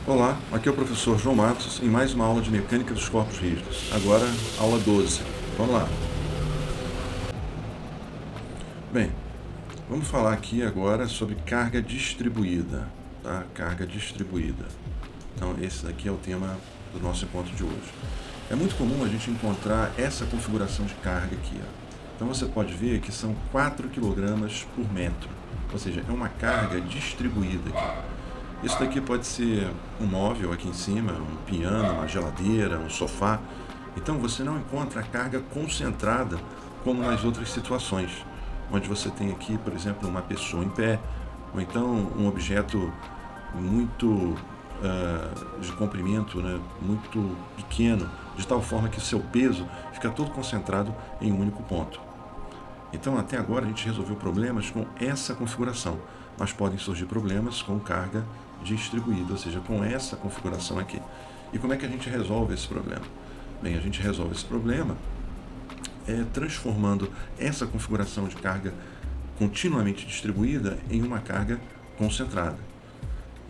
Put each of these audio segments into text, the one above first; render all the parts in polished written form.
Olá, aqui é o professor João Matos em mais uma aula de Mecânica dos Corpos Rígidos. Agora, aula 12. Vamos lá. Bem, vamos falar aqui agora sobre carga distribuída. Tá? Carga distribuída. Então, esse daqui é o tema do nosso encontro de hoje. É muito comum a gente encontrar essa configuração de carga aqui. Ó. Então, você pode ver que são 4 kg por metro. Ou seja, é uma carga distribuída aqui. Isso daqui pode ser um móvel aqui em cima, um piano, uma geladeira, um sofá. Então você não encontra a carga concentrada como nas outras situações, onde você tem aqui, por exemplo, uma pessoa em pé, ou então um objeto muito de comprimento, né, muito pequeno, de tal forma que o seu peso fica todo concentrado em um único ponto. Então até agora a gente resolveu problemas com essa configuração, mas podem surgir problemas com carga distribuída, ou seja, com essa configuração aqui. E como é que a gente resolve esse problema? Bem, a gente resolve esse problema transformando essa configuração de carga continuamente distribuída em uma carga concentrada.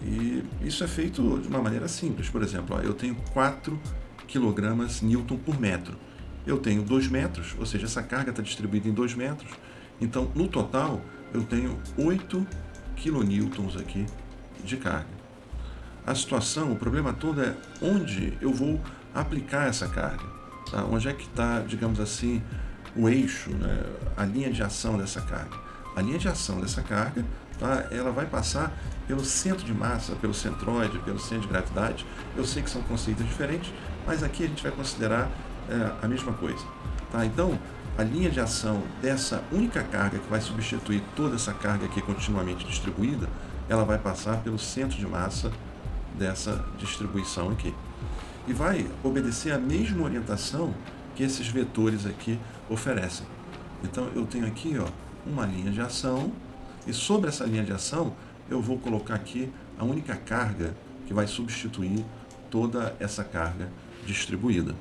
E isso é feito de uma maneira simples. Por exemplo, eu tenho 4 kg Newton por metro. Eu tenho 2 metros, ou seja, essa carga está distribuída em 2 metros. Então, no total, eu tenho 8 kN aqui de carga. A situação, o problema todo é onde eu vou aplicar essa carga. Tá? Onde é que está, digamos assim, o eixo, né? A linha de ação dessa carga. A linha de ação dessa carga, tá? Ela vai passar pelo centro de massa, pelo centroide, pelo centro de gravidade. Eu sei que são conceitos diferentes, mas aqui a gente vai considerar a mesma coisa. Tá? Então, a linha de ação dessa única carga que vai substituir toda essa carga aqui continuamente distribuída, ela vai passar pelo centro de massa dessa distribuição aqui. E vai obedecer a mesma orientação que esses vetores aqui oferecem. Então, eu tenho aqui uma linha de ação, e sobre essa linha de ação, eu vou colocar aqui a única carga que vai substituir toda essa carga distribuída.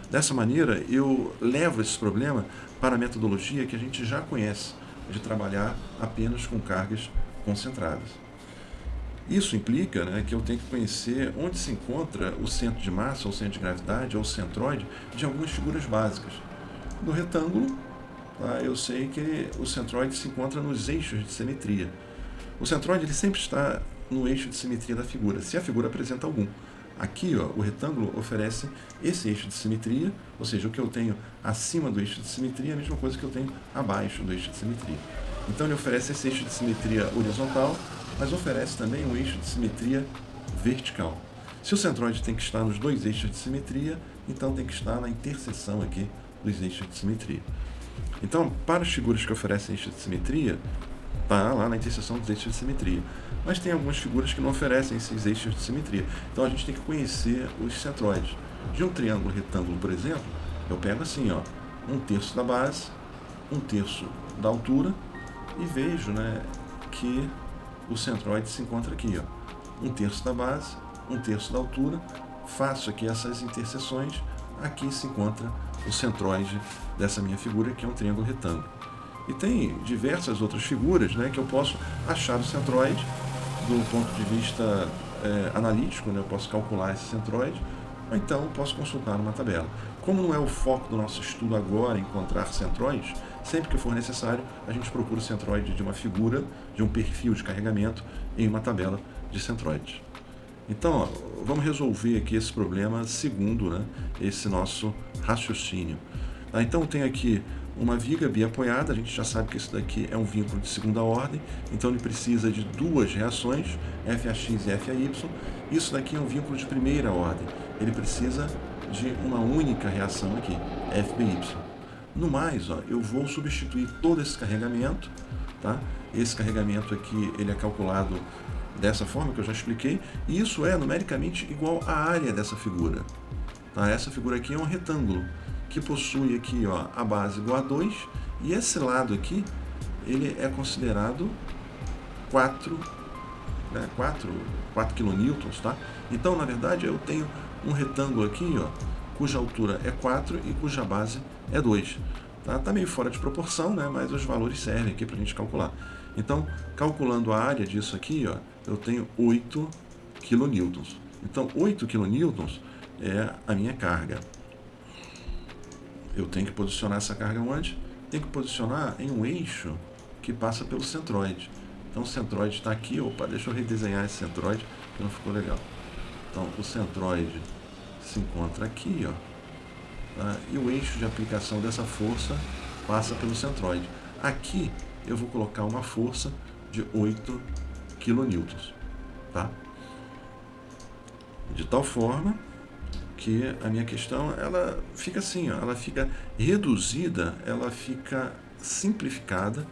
Dessa maneira, eu levo esse problema para a metodologia que a gente já conhece, de trabalhar apenas com cargas concentradas. Isso implica, né, que eu tenho que conhecer onde se encontra o centro de massa, ou centro de gravidade, ou o centroide, de algumas figuras básicas. No retângulo, tá, eu sei que o centroide se encontra nos eixos de simetria. O centroide ele sempre está no eixo de simetria da figura, se a figura apresenta algum. Aqui, o retângulo oferece esse eixo de simetria, ou seja, o que eu tenho acima do eixo de simetria é a mesma coisa que eu tenho abaixo do eixo de simetria. Então, ele oferece esse eixo de simetria horizontal, mas oferece também um eixo de simetria vertical. Se o centroide tem que estar nos dois eixos de simetria, então tem que estar na interseção aqui dos eixos de simetria. Então, para as figuras que oferecem eixo de simetria, está lá na interseção dos eixos de simetria. Mas tem algumas figuras que não oferecem esses eixos de simetria. Então a gente tem que conhecer os centroides. De um triângulo retângulo, por exemplo, eu pego assim, 1/3 da base, 1/3 da altura, e vejo, né, que o centroide se encontra aqui, 1/3 da base, 1/3 da altura, faço aqui essas interseções, aqui se encontra o centroide dessa minha figura, que é um triângulo retângulo. E tem diversas outras figuras, né, que eu posso achar o centroide do ponto de vista analítico, né, eu posso calcular esse centroide, ou então posso consultar numa tabela. Como não é o foco do nosso estudo agora encontrar centroides, sempre que for necessário, a gente procura o centroide de uma figura, de um perfil de carregamento, em uma tabela de centroides. Então, vamos resolver aqui esse problema segundo, né, esse nosso raciocínio. Tá? Então, tem aqui uma viga biapoiada, a gente já sabe que isso daqui é um vínculo de segunda ordem, então ele precisa de duas reações, FAX e FAY. Isso daqui é um vínculo de primeira ordem, ele precisa de uma única reação aqui, FBY. No mais, eu vou substituir todo esse carregamento, tá? Esse carregamento aqui, ele é calculado dessa forma que eu já expliquei, e isso é numericamente igual à área dessa figura. Tá? Essa figura aqui é um retângulo, que possui aqui, ó, a base igual a 2, e esse lado aqui, ele é considerado 4 kN, tá? Então, na verdade, eu tenho um retângulo aqui, ó, cuja altura é 4 e cuja base é 2. Tá meio fora de proporção, né? Mas os valores servem aqui para a gente calcular. Então, calculando a área disso aqui, ó, eu tenho 8 kN. Então, 8 kN é a minha carga. Eu tenho que posicionar essa carga onde? Tenho que posicionar em um eixo que passa pelo centroide. Então, o centroide está aqui. Opa, deixa eu redesenhar esse centroide, que não ficou legal. Então, o centroide se encontra aqui, ó, tá? E o eixo de aplicação dessa força passa pelo centroide. Aqui eu vou colocar uma força de 8 kN, tá? De tal forma que a minha questão, ela fica assim, ó, ela fica reduzida, ela fica simplificada,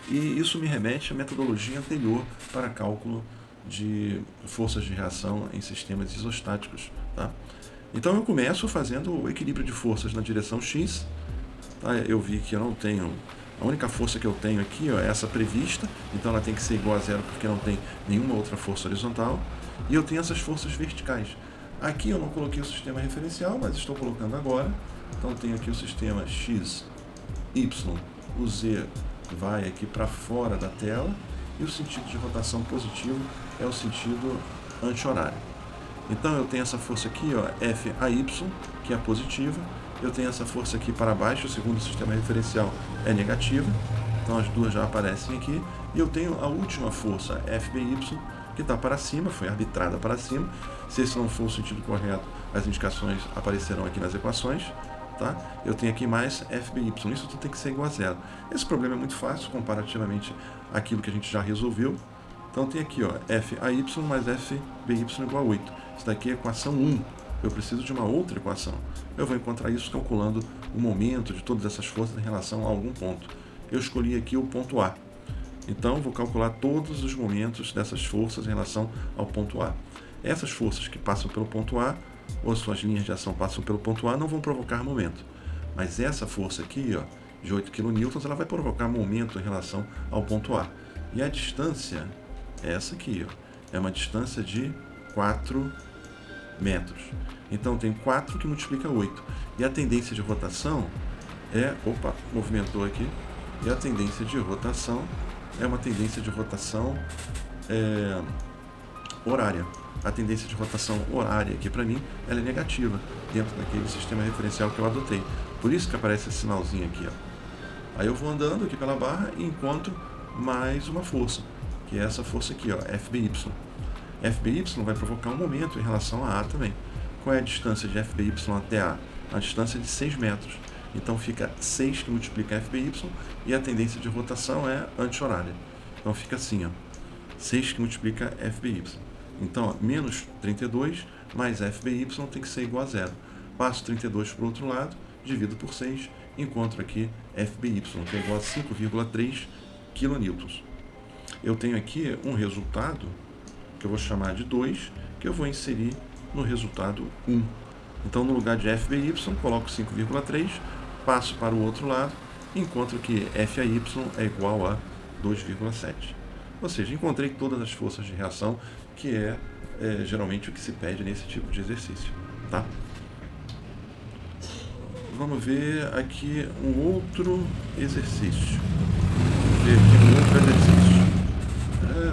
e isso me remete à metodologia anterior para cálculo de forças de reação em sistemas isostáticos, tá? Então eu começo fazendo o equilíbrio de forças na direção X, tá? Eu vi que eu não tenho, a única força que eu tenho aqui, ó, é essa prevista, então ela tem que ser igual a zero porque não tem nenhuma outra força horizontal, e eu tenho essas forças verticais. Aqui eu não coloquei o sistema referencial, mas estou colocando agora. Então tenho aqui o sistema X, Y, o Z vai aqui para fora da tela, e o sentido de rotação positivo é o sentido anti-horário. Então eu tenho essa força aqui, ó, FAY, que é positiva. Eu tenho essa força aqui para baixo, segundo o sistema referencial, é negativa. Então as duas já aparecem aqui. E eu tenho a última força, FBY, que está para cima, foi arbitrada para cima. Se esse não for o sentido correto, as indicações aparecerão aqui nas equações. Tá? Eu tenho aqui mais FBY, isso tudo tem que ser igual a zero. Esse problema é muito fácil comparativamente àquilo que a gente já resolveu. Então tem aqui, ó, FAY mais FBY igual a 8. Isso daqui é a equação 1. Eu preciso de uma outra equação. Eu vou encontrar isso calculando o momento de todas essas forças em relação a algum ponto. Eu escolhi aqui o ponto A. Então vou calcular todos os momentos dessas forças em relação ao ponto A. Essas forças que passam pelo ponto A, ou suas linhas de ação passam pelo ponto A, não vão provocar momento. Mas essa força aqui, ó, de 8 kN, ela vai provocar momento em relação ao ponto A. E a distância é essa aqui, ó, é uma distância de 4 metros. Então tem 4 que multiplica 8. E a tendência de rotação é... Opa, movimentou aqui. E a tendência de rotação é uma tendência de rotação horária. A tendência de rotação horária aqui para mim, ela é negativa dentro daquele sistema referencial que eu adotei. Por isso que aparece esse sinalzinho aqui, ó. Aí eu vou andando aqui pela barra e encontro mais uma força, que é essa força aqui, ó, FBY. FBY vai provocar um momento em relação a A também. Qual é a distância de FBY até A? A distância é de 6 metros. Então fica 6 que multiplica FBY e a tendência de rotação é anti-horária. Então fica assim, ó, 6 que multiplica FBY. Então, ó, menos 32 mais FBY tem que ser igual a zero. Passo 32 para o outro lado, divido por 6, encontro aqui FBY, que é igual a 5,3 kN. Eu tenho aqui um resultado, que eu vou chamar de 2, que eu vou inserir no resultado 1. Então, no lugar de FBY, coloco 5,3, passo para o outro lado, encontro que FAY é igual a 2,7. Ou seja, encontrei todas as forças de reação, que é geralmente o que se pede nesse tipo de exercício. Tá? Vamos ver aqui um outro exercício.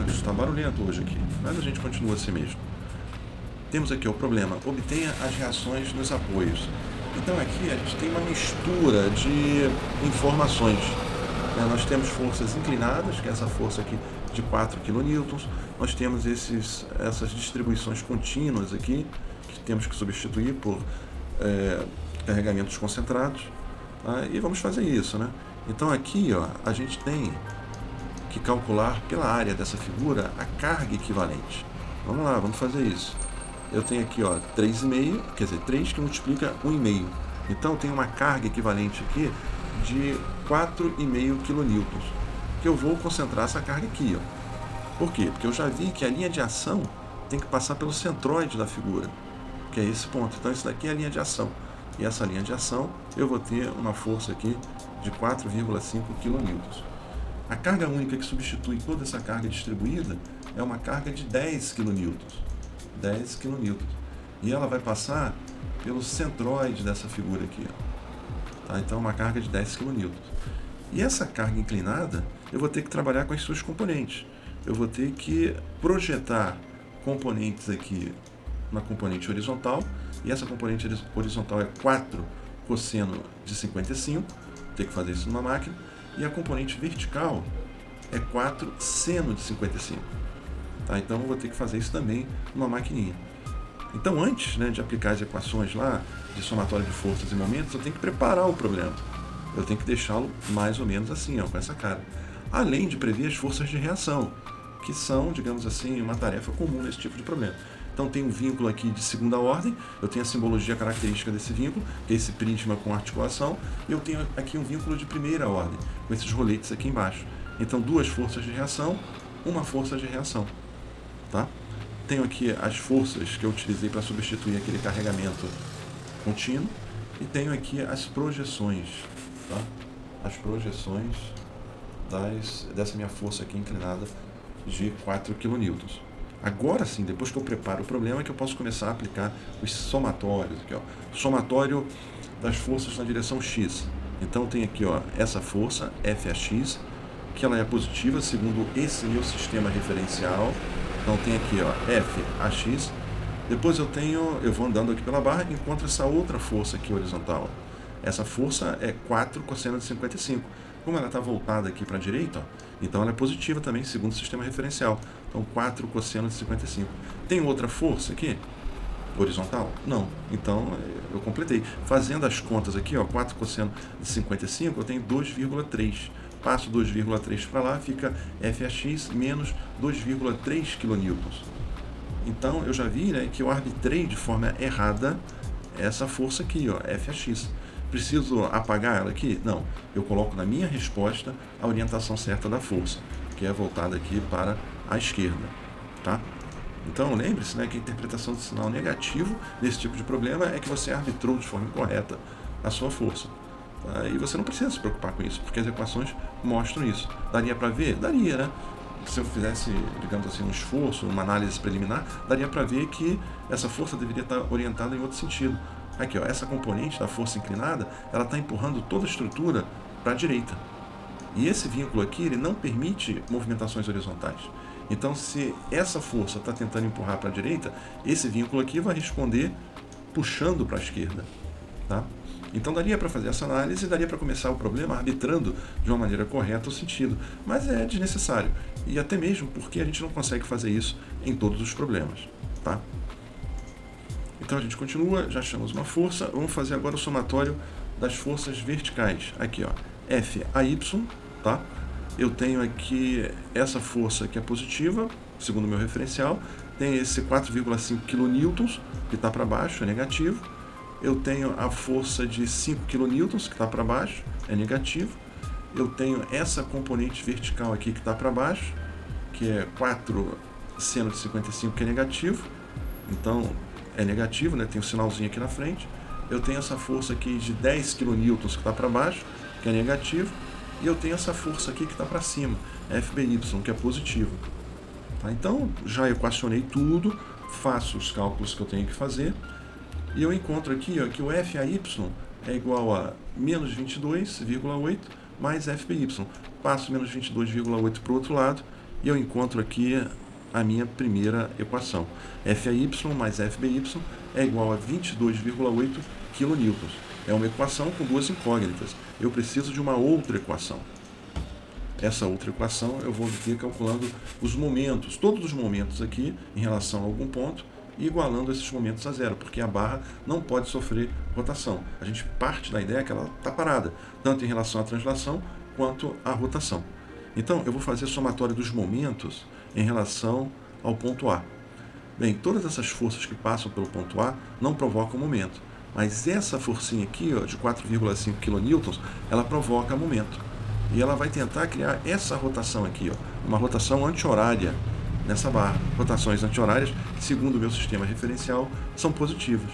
Está barulhento hoje aqui, mas a gente continua assim mesmo. Temos aqui o problema, obtenha as reações nos apoios. Então aqui a gente tem uma mistura de informações. Nós temos forças inclinadas, que é essa força aqui de 4 kN. Nós temos essas distribuições contínuas aqui, que temos que substituir por carregamentos concentrados. Tá? E vamos fazer isso, né? Então aqui, ó, a gente tem que calcular pela área dessa figura a carga equivalente. Vamos lá, vamos fazer isso. Eu tenho aqui, ó, 3,5, quer dizer, 3 que multiplica 1,5. Então, eu tenho uma carga equivalente aqui de 4,5 kN, que eu vou concentrar essa carga aqui, ó. Por quê? Porque eu já vi que a linha de ação tem que passar pelo centroide da figura, que é esse ponto. Então isso daqui é a linha de ação. E essa linha de ação eu vou ter uma força aqui de 4,5 kN. A carga única que substitui toda essa carga distribuída é uma carga de 10 kN. 10 kN. E ela vai passar pelo centroide dessa figura aqui, ó. Tá? Então, uma carga de 10 kN. E essa carga inclinada, eu vou ter que trabalhar com as suas componentes. Eu vou ter que projetar componentes aqui na componente horizontal, e essa componente horizontal é 4 cosseno de 55, vou ter que fazer isso numa máquina, e a componente vertical é 4 seno de 55. Tá? Então, eu vou ter que fazer isso também numa maquininha. Então, antes, né, de aplicar as equações lá, de somatório de forças e momentos, eu tenho que preparar o problema. Eu tenho que deixá-lo mais ou menos assim, ó, com essa cara. Além de prever as forças de reação, que são, digamos assim, uma tarefa comum nesse tipo de problema. Então, tem um vínculo aqui de segunda ordem, eu tenho a simbologia característica desse vínculo, que é esse prisma com articulação, e eu tenho aqui um vínculo de primeira ordem, com esses roletes aqui embaixo. Então, duas forças de reação, uma força de reação. Tá? Tenho aqui as forças que eu utilizei para substituir aquele carregamento contínuo, e tenho aqui as projeções, tá? As projeções dessa minha força aqui inclinada de 4 kN. Agora sim, depois que eu preparo o problema, é que eu posso começar a aplicar os somatórios. Aqui, ó. Somatório das forças na direção X. Então tem aqui, ó, essa força, FAX, que ela é positiva segundo esse meu sistema referencial. Então tem aqui, ó, FAX. Depois eu vou andando aqui pela barra e encontro essa outra força aqui horizontal. Essa força é 4 cosseno de 55. Como ela está voltada aqui para a direita, ó, então ela é positiva também, segundo o sistema referencial. Então 4 cosseno de 55. Tem outra força aqui? Horizontal? Não. Então eu completei. Fazendo as contas aqui, ó, 4 cosseno de 55, eu tenho 2,3. Passo 2,3 para lá, fica FAX menos 2,3 kN. Então eu já vi, né, que eu arbitrei de forma errada essa força aqui, ó, FAX. Preciso apagar ela aqui? Não. Eu coloco na minha resposta a orientação certa da força, que é voltada aqui para a esquerda. Tá? Então lembre-se, né, que a interpretação do sinal negativo nesse tipo de problema é que você arbitrou de forma incorreta a sua força. Tá? E você não precisa se preocupar com isso, porque as equações mostram isso. Daria para ver? Daria, né? Se eu fizesse, digamos assim, um esforço, uma análise preliminar, daria para ver que essa força deveria estar orientada em outro sentido. Aqui, ó, essa componente da força inclinada, ela está empurrando toda a estrutura para a direita. E esse vínculo aqui, ele não permite movimentações horizontais. Então, se essa força está tentando empurrar para a direita, esse vínculo aqui vai responder puxando para a esquerda. Tá? Então, daria para fazer essa análise e daria para começar o problema arbitrando de uma maneira correta o sentido. Mas é desnecessário. E até mesmo porque a gente não consegue fazer isso em todos os problemas. Tá? Então a gente continua, já achamos uma força, vamos fazer agora o somatório das forças verticais. Aqui, ó, FAY, tá? Eu tenho aqui essa força que é positiva, segundo o meu referencial, tem esse 4,5 kN que está para baixo, é negativo. Eu tenho a força de 5 kN que está para baixo, é negativo. Eu tenho essa componente vertical aqui que está para baixo, que é 4 seno de 55, que é negativo. Então, é negativo, né? Tem um sinalzinho aqui na frente. Eu tenho essa força aqui de 10 kN que está para baixo, que é negativo. E eu tenho essa força aqui que está para cima, FBY, que é positivo. Tá? Então, já equacionei tudo, faço os cálculos que eu tenho que fazer. E eu encontro aqui, ó, que o FAY é igual a menos 22,8 mais FBY. Passo menos 22,8 para o outro lado e eu encontro aqui a minha primeira equação. FAY mais FBY é igual a 22,8 kN. É uma equação com duas incógnitas. Eu preciso de uma outra equação. Essa outra equação eu vou obter calculando os momentos, todos os momentos aqui em relação a algum ponto, e igualando esses momentos a zero, porque a barra não pode sofrer rotação. A gente parte da ideia que ela está parada, tanto em relação à translação quanto à rotação. Então, eu vou fazer somatório dos momentos em relação ao ponto A. Bem, todas essas forças que passam pelo ponto A não provocam momento, mas essa forcinha aqui, ó, de 4,5 kN, ela provoca momento. e ela vai tentar criar essa rotação aqui, ó, uma rotação anti-horária nessa barra. Rotações anti-horárias, segundo o meu sistema referencial, são positivas.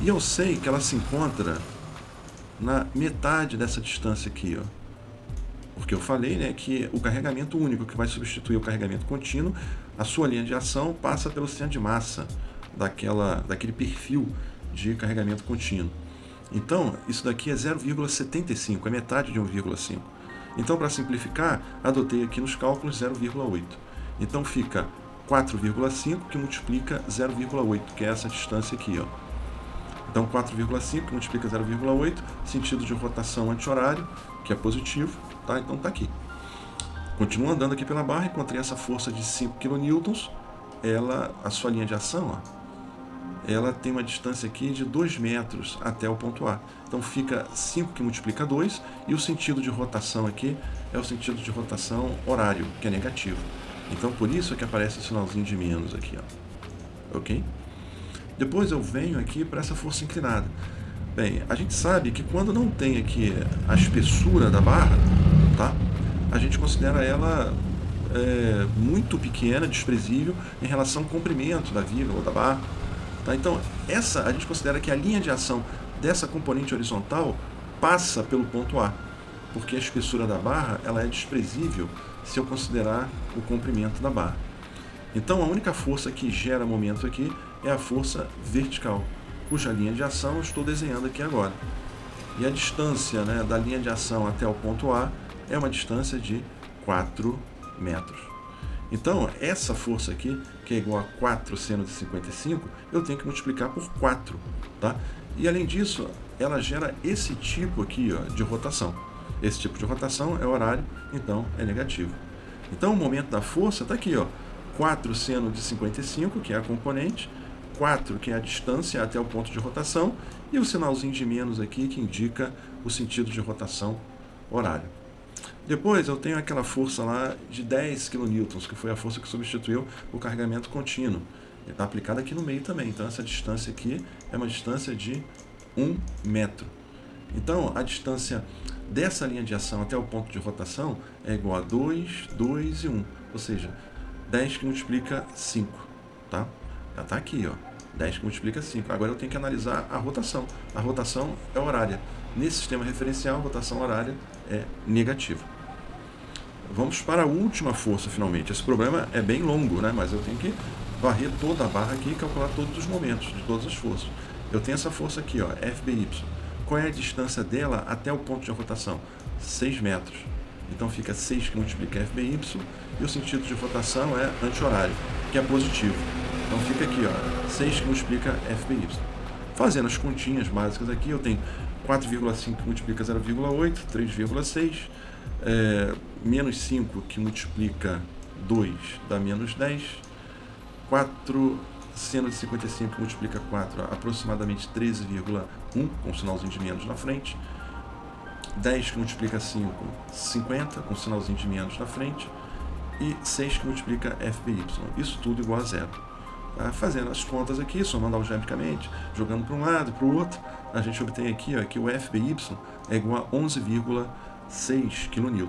E eu sei que ela se encontra na metade dessa distância aqui, ó. Porque eu falei, né, que o carregamento único que vai substituir o carregamento contínuo, a sua linha de ação passa pelo centro de massa daquele perfil de carregamento contínuo. Então, isso daqui é 0,75, é metade de 1,5. Então, para simplificar, adotei aqui nos cálculos 0,8. Então, fica 4,5 que multiplica 0,8, que é essa distância aqui, ó. Então, 4,5 que multiplica 0,8, sentido de rotação anti-horário, que é positivo, tá? Então, tá aqui. Continuo andando aqui pela barra, encontrei essa força de 5 kN, a sua linha de ação, ó, ela tem uma distância aqui de 2 metros até o ponto A. Então fica 5 que multiplica 2, e o sentido de rotação aqui é o sentido de rotação horário, que é negativo. Então por isso é que aparece o sinalzinho de menos aqui, ó. Ok? Depois eu venho aqui para essa força inclinada. Bem, a gente sabe que quando não tem aqui a espessura da barra, tá? A gente considera ela muito pequena, desprezível, em relação ao comprimento da vírgula ou da barra. Tá? Então, a gente considera que a linha de ação dessa componente horizontal passa pelo ponto A, porque a espessura da barra ela é desprezível se eu considerar o comprimento da barra. Então, a única força que gera momento aqui é a força vertical, cuja linha de ação eu estou desenhando aqui agora. E a distância, né, da linha de ação até o ponto A é uma distância de 4 metros. Então, essa força aqui, que é igual a 4 seno de 55, eu tenho que multiplicar por 4, tá? E além disso, ela gera esse tipo aqui, ó, de rotação. Esse tipo de rotação é horário, então é negativo. Então, o momento da força está aqui, ó, 4 seno de 55, que é a componente, 4, que é a distância até o ponto de rotação, e o sinalzinho de menos aqui, que indica o sentido de rotação horário. Depois eu tenho aquela força lá de 10 kN, que foi a força que substituiu o carregamento contínuo. Ele está aplicado aqui no meio também, então essa distância aqui é uma distância de 1 metro. Então a distância dessa linha de ação até o ponto de rotação é igual a 2, 2 e 1, ou seja, 10 que multiplica 5, tá? Já está aqui, ó, 10 que multiplica 5. Agora eu tenho que analisar a rotação. A rotação é horária. Nesse sistema referencial, a rotação horária é negativa. Vamos para a última força, finalmente. Esse problema é bem longo, né? Mas eu tenho que varrer toda a barra aqui e calcular todos os momentos de todas as forças. Eu tenho essa força aqui, ó, FBY. Qual é a distância dela até o ponto de rotação? 6 metros. Então fica 6 que multiplica FBY, e o sentido de rotação é anti-horário, que é positivo. Então fica aqui, ó, 6 que multiplica FBY. Fazendo as continhas básicas aqui, eu tenho 4,5 que multiplica 0,8, 3,6, menos 5 que multiplica 2 dá menos 10, 4 seno de 55 que multiplica 4, aproximadamente 13,1, com um sinalzinho de menos na frente, 10 que multiplica 5, 50, com um sinalzinho de menos na frente, e 6 que multiplica FBY, isso tudo igual a zero. Fazendo as contas aqui, somando algebricamente, jogando para um lado e para o outro, a gente obtém aqui, ó, que o FBY é igual a 11,6 kN.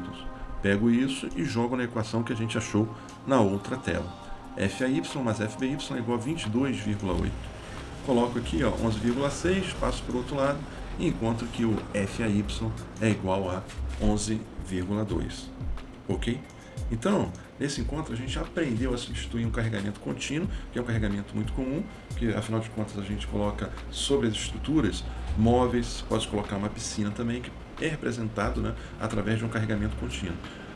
Pego isso e jogo na equação que a gente achou na outra tela. FAY mais FBY é igual a 22,8. Coloco aqui, ó, 11,6, passo para o outro lado e encontro que o FAY é igual a 11,2. Ok? Então, nesse encontro a gente aprendeu a substituir um carregamento contínuo, que é um carregamento muito comum, que afinal de contas a gente coloca sobre as estruturas móveis, pode colocar uma piscina também, que é representado, né, através de um carregamento contínuo.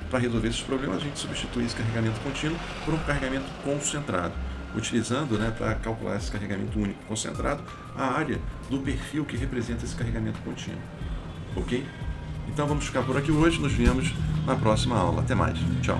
Para resolver esses problemas, a gente substitui esse carregamento contínuo por um carregamento concentrado, utilizando, né, para calcular esse carregamento único concentrado, a área do perfil que representa esse carregamento contínuo. Ok? Então vamos ficar por aqui hoje, nos vemos na próxima aula. Até mais. Tchau.